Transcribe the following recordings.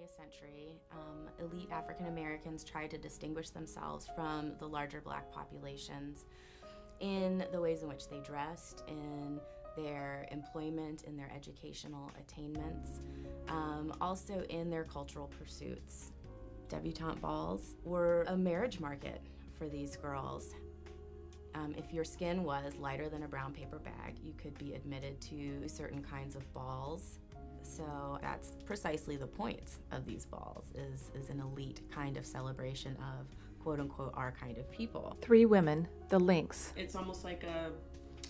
20th century, elite African Americans tried to distinguish themselves from the larger Black populations in the ways in which they dressed, in their employment, in their educational attainments, also in their cultural pursuits. Debutante balls were a marriage market for these girls. If your skin was lighter than a brown paper bag, you could be admitted to certain kinds of balls. So that's precisely the point of these balls, is an elite kind of celebration of quote-unquote our kind of people. Three women, the Lynx. It's almost like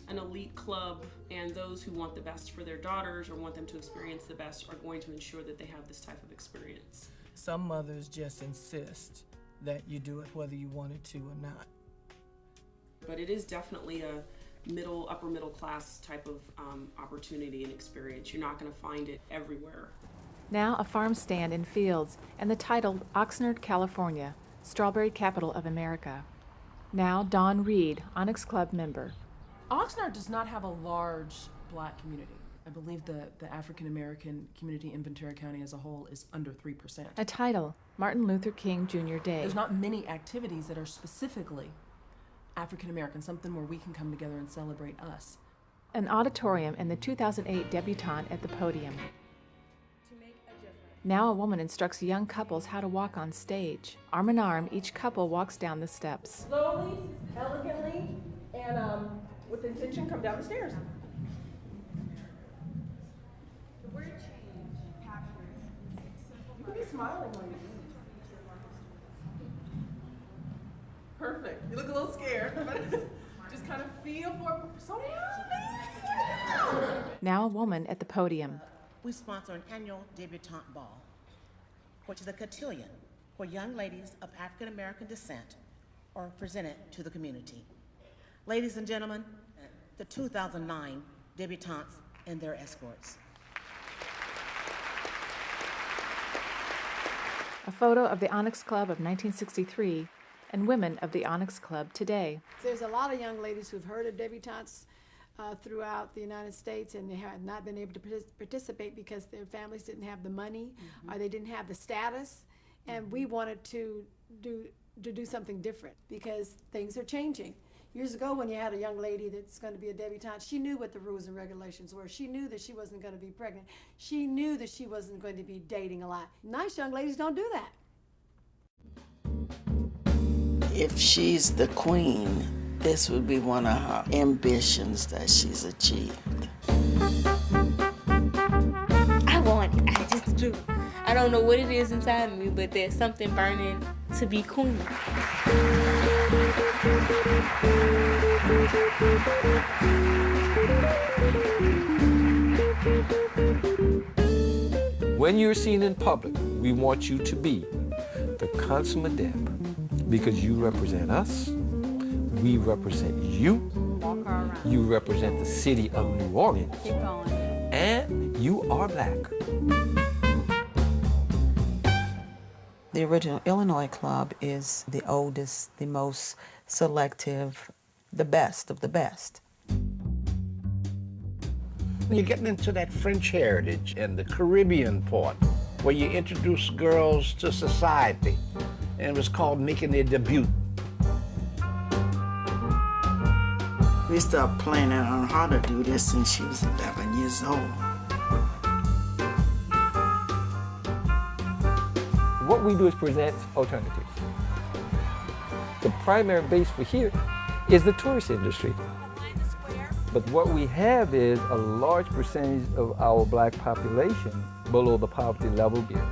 an elite club, and those who want the best for their daughters or want them to experience the best are going to ensure that they have this type of experience. Some mothers just insist that you do it whether you wanted to or not. But it is definitely a upper middle class type of opportunity and experience. You're not going to find it everywhere. Now a farm stand in Fields, and the title Oxnard, California, Strawberry Capital of America. Now Dawn Reed, Onyx Club member. Oxnard does not have a large Black community. I believe the African American community in Ventura County as a whole is under 3%. A title, Martin Luther King Jr. Day. There's not many activities that are specifically African American, something where we can come together and celebrate us. An auditorium and the 2008 debutante at the podium. Now a woman instructs young couples how to walk on stage. Arm in arm, each couple walks down the steps. Slowly, elegantly, and with intention, come down the stairs. The word change captures. You can be smiling when you do. Perfect. You look a little scared, but just kind of feel for so. Now a woman at the podium. We sponsor an annual Debutante Ball, which is a cotillion where young ladies of African American descent are presented to the community. Ladies and gentlemen, the 2009 debutantes and their escorts. A photo of the Onyx Club of 1963 and women of the Onyx Club today. There's a lot of young ladies who've heard of debutantes throughout the United States, and they have not been able to participate because their families didn't have the money or they didn't have the status. And we wanted to do something different because things are changing. Years ago, when you had a young lady that's going to be a debutante, she knew what the rules and regulations were. She knew that she wasn't going to be pregnant. She knew that she wasn't going to be dating a lot. Nice young ladies don't do that. If she's the queen, this would be one of her ambitions that she's achieved. I want it. I just do. I don't know what it is inside me, but there's something burning to be queen. When you're seen in public, we want you to be the consummate Deb, because you represent us, we represent you, you represent the city of New Orleans, and you are Black. The original Illinois Club is the oldest, the most selective, the best of the best. You're getting into that French heritage and the Caribbean part, where you introduce girls to society, and it was called making their debut. We started planning on how to do this since she was 11 years old. What we do is present alternatives. The primary base for here is the tourist industry. But what we have is a large percentage of our Black population below the poverty level here.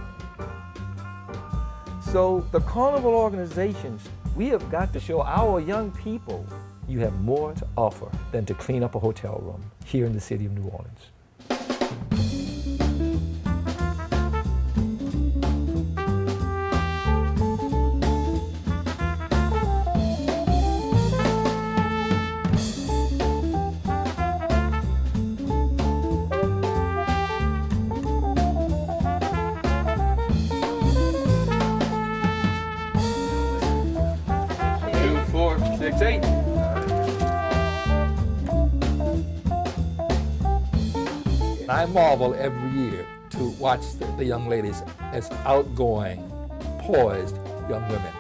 So the carnival organizations, we have got to show our young people you have more to offer than to clean up a hotel room here in the city of New Orleans. I marvel every year to watch the young ladies as outgoing, poised young women.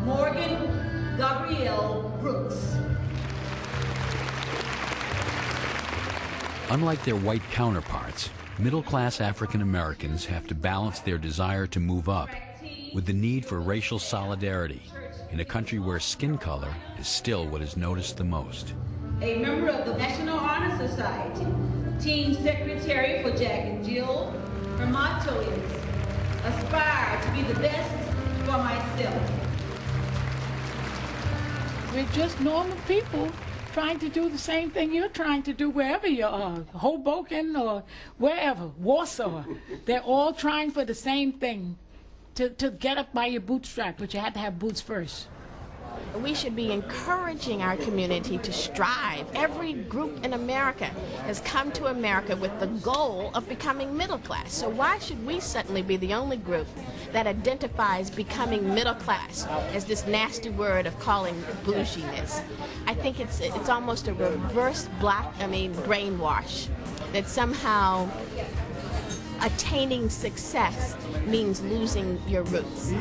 Morgan Gabrielle Brooks. Unlike their white counterparts, middle-class African Americans have to balance their desire to move up with the need for racial solidarity in a country where skin color is still what is noticed the most. A member of the National Honor Society, team secretary for Jack and Jill. Her motto is, aspire to be the best for myself. We're just normal people trying to do the same thing you're trying to do wherever you are, Hoboken or wherever, Warsaw. They're all trying for the same thing, to get up by your bootstrap, but you have to have boots first. We should be encouraging our community to strive. Every group in America has come to America with the goal of becoming middle class. So why should we suddenly be the only group that identifies becoming middle class as this nasty word of calling bouginess? I think it's almost a reverse brainwash, that somehow attaining success means losing your roots.